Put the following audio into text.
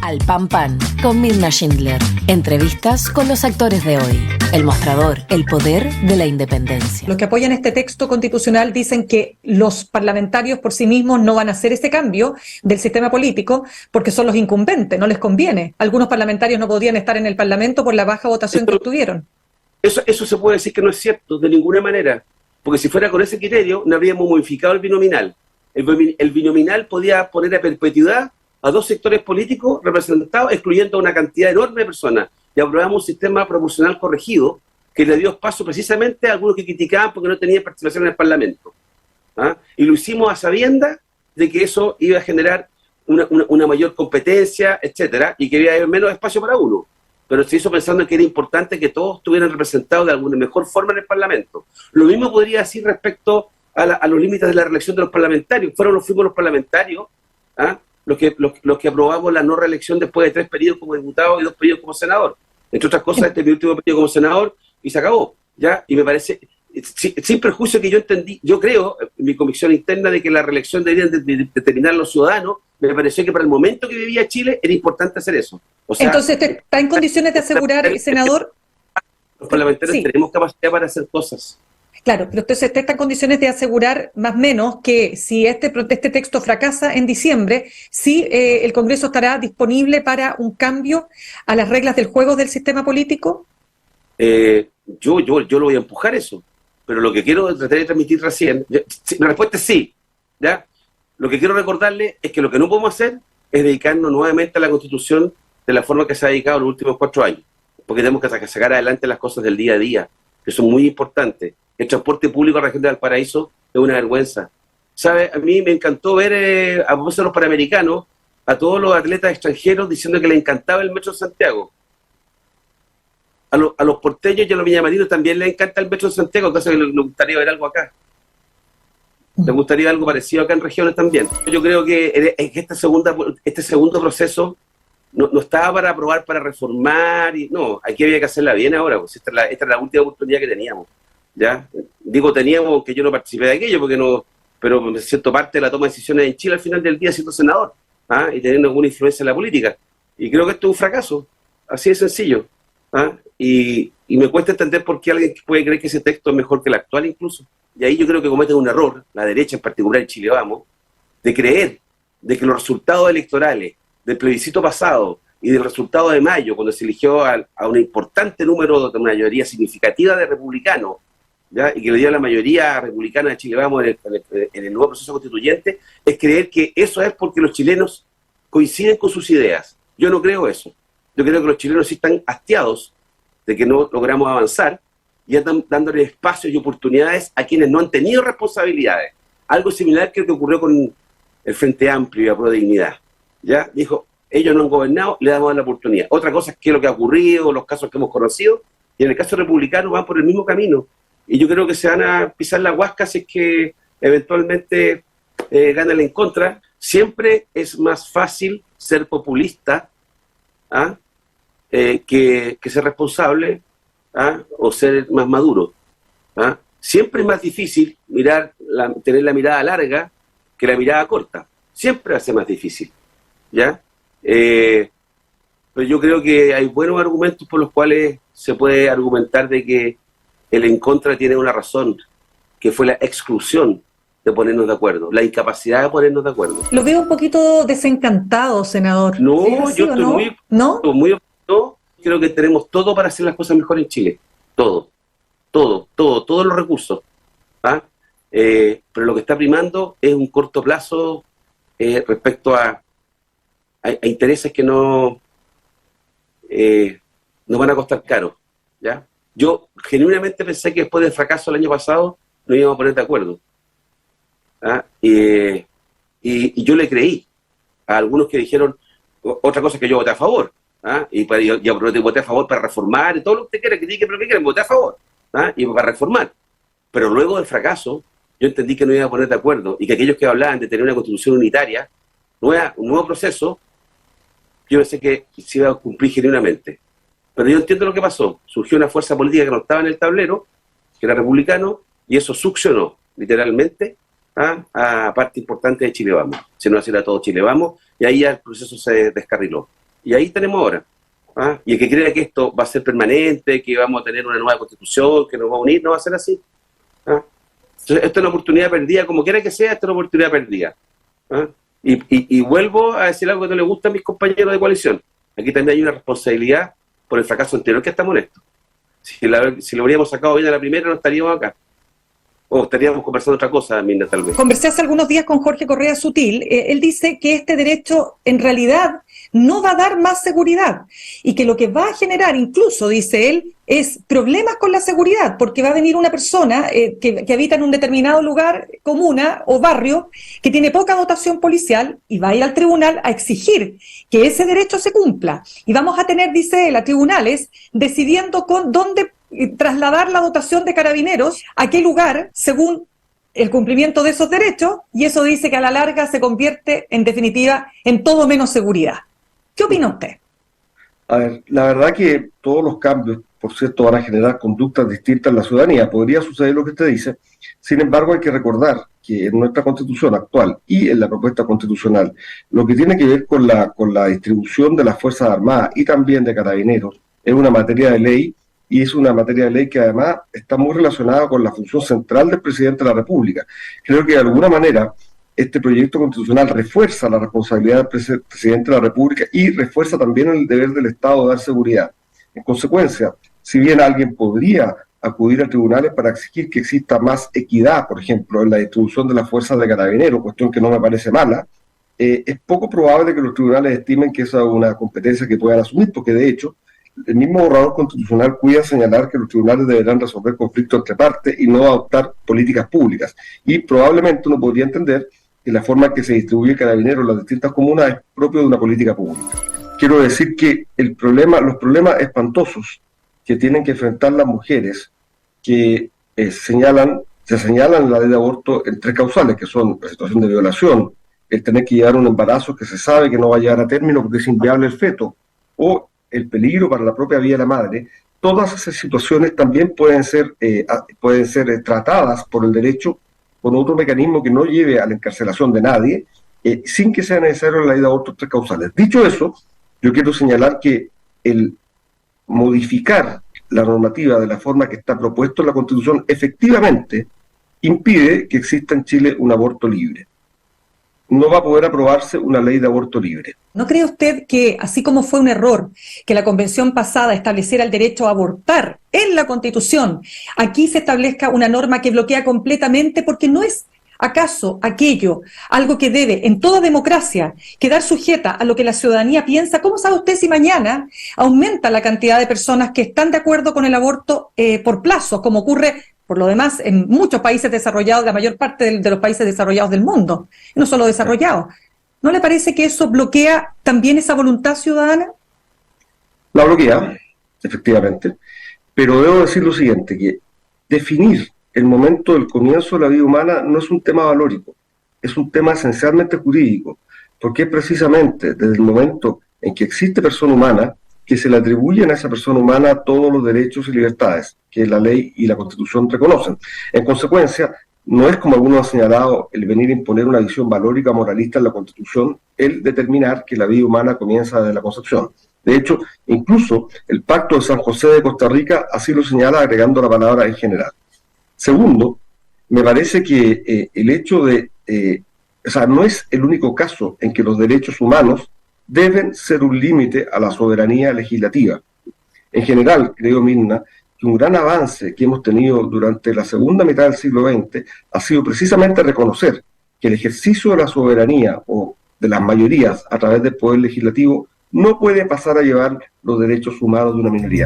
Al Pan Pan, con Mirna Schindler. Entrevistas con los actores de hoy. El Mostrador, el poder de la independencia. Los que apoyan este texto constitucional dicen que los parlamentarios por sí mismos no van a hacer ese cambio del sistema político porque son los incumbentes, no les conviene. Algunos parlamentarios no podían estar en el Parlamento por la baja votación que obtuvieron. Eso se puede decir que no es cierto, de ninguna manera. Porque si fuera con ese criterio, no habríamos modificado el binominal. El binominal podía poner a perpetuidad a dos sectores políticos representados, excluyendo a una cantidad enorme de personas. Y aprobamos un sistema proporcional corregido que le dio paso precisamente a algunos que criticaban porque no tenían participación en el Parlamento. ¿Ah? Y lo hicimos a sabiendas de que eso iba a generar una mayor competencia, etcétera, y que iba a haber menos espacio para uno. Pero se hizo pensando en que era importante que todos estuvieran representados de alguna mejor forma en el Parlamento. Lo mismo podría decir respecto a los límites de la reelección de los parlamentarios. Fuimos los parlamentarios, ¿ah?, los que aprobamos la no reelección después de 3 periodos como diputado y 2 periodos como senador. Entre otras cosas, este es mi último periodo como senador y se acabó, ¿ya? Y me parece, sin perjuicio que yo entendí, yo creo, en mi convicción interna de que la reelección deberían determinar los ciudadanos, me pareció que para el momento que vivía Chile era importante hacer eso. O sea, entonces, ¿está en condiciones de asegurar, senador? Los parlamentarios sí, tenemos capacidad para hacer cosas. Claro, pero entonces está en condiciones de asegurar más o menos que si este texto fracasa en diciembre, sí el Congreso estará disponible para un cambio a las reglas del juego del sistema político. Yo lo voy a empujar eso, pero lo que quiero tratar de transmitir recién, la respuesta es sí, ¿ya? Lo que quiero recordarle es que lo que no podemos hacer es dedicarnos nuevamente a la Constitución de la forma que se ha dedicado los últimos 4 años, porque tenemos que sacar adelante las cosas del día a día, que son muy importantes. El transporte público a la región de Valparaíso es una vergüenza. ¿Sabe? A mí me encantó ver a propósito de los panamericanos a todos los atletas extranjeros diciendo que les encantaba el Metro de Santiago. A los porteños y a los viñamarinos también les encanta el Metro de Santiago, cosa que les gustaría ver algo acá. Les gustaría algo parecido acá en regiones también. Yo creo que este segundo proceso no estaba para aprobar, para reformar, no, aquí había que hacerla bien ahora, pues esta era la última oportunidad que teníamos. ¿Ya? Digo teníamos, que yo no participé de aquello, porque no, pero me siento parte de la toma de decisiones en Chile al final del día siendo senador, ¿ah?, y teniendo alguna influencia en la política. Y creo que esto es un fracaso, así de sencillo. ¿Ah? Y me cuesta entender por qué alguien puede creer que ese texto es mejor que el actual incluso. Y ahí yo creo que cometen un error, la derecha en particular en Chile Vamos, de creer de que los resultados electorales del plebiscito pasado y del resultado de mayo, cuando se eligió a un importante número, de una mayoría significativa de republicanos, ¿ya?, y que le dio la mayoría republicana de Chile Vamos en el nuevo proceso constituyente, es creer que eso es porque los chilenos coinciden con sus ideas. Yo no creo eso. Yo creo que los chilenos sí están hastiados de que no logramos avanzar y están dándole espacios y oportunidades a quienes no han tenido responsabilidades. Algo similar que ocurrió con el Frente Amplio y la Pro Dignidad. ¿Ya? Dijo, ellos no han gobernado, le damos la oportunidad. Otra cosa es qué es lo que ha ocurrido, los casos que hemos conocido, y en el caso republicano van por el mismo camino. Y yo creo que se van a pisar la huasca si es que eventualmente ganan en contra. Siempre es más fácil ser populista, ¿ah?, que ser responsable, ¿ah?, o ser más maduro. ¿Ah? Siempre es más difícil tener la mirada larga que la mirada corta. Siempre va a ser más difícil. ¿Ya? Pero yo creo que hay buenos argumentos por los cuales se puede argumentar de que el en contra tiene una razón, que fue la exclusión de ponernos de acuerdo, la incapacidad de ponernos de acuerdo. Lo veo un poquito desencantado, senador. No, ¿Sí, yo estoy no? ¿No? muy creo que tenemos todo para hacer las cosas mejor en Chile. Todos los recursos. ¿Ah? Pero lo que está primando es un corto plazo respecto a intereses que no van a costar caro. ¿Ya? Yo genuinamente pensé que después del fracaso del año pasado nos íbamos a poner de acuerdo. ¿Ah? Y yo le creí a algunos que dijeron otra cosa, que yo voté a favor. ¿Ah? Y voté a favor para reformar y todo lo que usted quiera, pero que quieran, voté a favor. ¿Ah? Y para reformar. Pero luego del fracaso, yo entendí que no iba a poner de acuerdo y que aquellos que hablaban de tener una constitución unitaria, un nuevo proceso, yo pensé que se iba a cumplir genuinamente. Pero yo entiendo lo que pasó. Surgió una fuerza política que no estaba en el tablero, que era republicano, y eso succionó, literalmente, a parte importante de Chile Vamos. Si no, era todo Chile Vamos, y ahí ya el proceso se descarriló. Y ahí tenemos ahora. ¿Ah? Y el que crea que esto va a ser permanente, que vamos a tener una nueva constitución, que nos va a unir, no va a ser así. ¿Ah? Entonces, esto es una oportunidad perdida, como quiera que sea, esto es una oportunidad perdida. ¿Ah? Y vuelvo a decir algo que no le gusta a mis compañeros de coalición. Aquí también hay una responsabilidad por el fracaso anterior que estamos honestos. Si lo habríamos sacado bien a la primera, no estaríamos acá. O estaríamos conversando otra cosa, Mirna, tal vez. Conversé hace algunos días con Jorge Correa Sutil. Él dice que este derecho en realidad no va a dar más seguridad y que lo que va a generar, incluso, dice él, es problemas con la seguridad, porque va a venir una persona que habita en un determinado lugar, comuna o barrio, que tiene poca dotación policial y va a ir al tribunal a exigir que ese derecho se cumpla. Y vamos a tener, dice él, a tribunales decidiendo con dónde trasladar la dotación de carabineros a qué lugar según el cumplimiento de esos derechos, y eso dice que a la larga se convierte en definitiva en todo menos seguridad. ¿Qué opina usted? A ver, la verdad que todos los cambios, por cierto, van a generar conductas distintas en la ciudadanía. Podría suceder lo que usted dice. Sin embargo, hay que recordar que en nuestra Constitución actual y en la propuesta constitucional, lo que tiene que ver con la distribución de las Fuerzas Armadas y también de Carabineros es una materia de ley, y es una materia de ley que además está muy relacionada con la función central del presidente de la República. Creo que de alguna manera este proyecto constitucional refuerza la responsabilidad del presidente de la República y refuerza también el deber del Estado de dar seguridad. En consecuencia, si bien alguien podría acudir a tribunales para exigir que exista más equidad, por ejemplo, en la distribución de las fuerzas de carabineros, cuestión que no me parece mala, es poco probable que los tribunales estimen que esa es una competencia que puedan asumir, porque de hecho, el mismo borrador constitucional cuida señalar que los tribunales deberán resolver conflictos entre partes y no adoptar políticas públicas. Y probablemente uno podría entender que la forma en que se distribuye el carabinero en las distintas comunas es propio de una política pública. Quiero decir que los problemas espantosos que tienen que enfrentar las mujeres que se señalan en la ley de aborto en tres causales, que son la situación de violación, el tener que llevar un embarazo que se sabe que no va a llegar a término porque es inviable el feto, o el peligro para la propia vida de la madre. Todas esas situaciones también pueden ser tratadas por el derecho con otro mecanismo que no lleve a la encarcelación de nadie, sin que sea necesario la ley de aborto tres causales. Dicho eso, yo quiero señalar que el modificar la normativa de la forma que está propuesto en la Constitución efectivamente impide que exista en Chile un aborto libre. No va a poder aprobarse una ley de aborto libre. ¿No cree usted que, así como fue un error que la convención pasada estableciera el derecho a abortar en la Constitución, aquí se establezca una norma que bloquea completamente, porque no es acaso aquello algo que debe, en toda democracia, quedar sujeta a lo que la ciudadanía piensa? ¿Cómo sabe usted si mañana aumenta la cantidad de personas que están de acuerdo con el aborto por plazos, como ocurre por lo demás en muchos países desarrollados, la mayor parte de los países desarrollados del mundo, no solo desarrollados? ¿No le parece que eso bloquea también esa voluntad ciudadana? La bloquea, efectivamente, pero debo decir lo siguiente, que definir el momento del comienzo de la vida humana no es un tema valórico, es un tema esencialmente jurídico, porque es precisamente desde el momento en que existe persona humana que se le atribuyen a esa persona humana todos los derechos y libertades que la ley y la Constitución reconocen. En consecuencia, no es, como algunos han señalado, el venir a imponer una visión valórica moralista en la Constitución, el determinar que la vida humana comienza desde la concepción. De hecho, incluso el Pacto de San José de Costa Rica así lo señala, agregando la palabra en general. Segundo, me parece que el hecho de... no es el único caso en que los derechos humanos deben ser un límite a la soberanía legislativa. En general, creo, Mirna, que un gran avance que hemos tenido durante la segunda mitad del siglo XX ha sido precisamente reconocer que el ejercicio de la soberanía o de las mayorías a través del poder legislativo no puede pasar a llevar los derechos humanos de una minoría.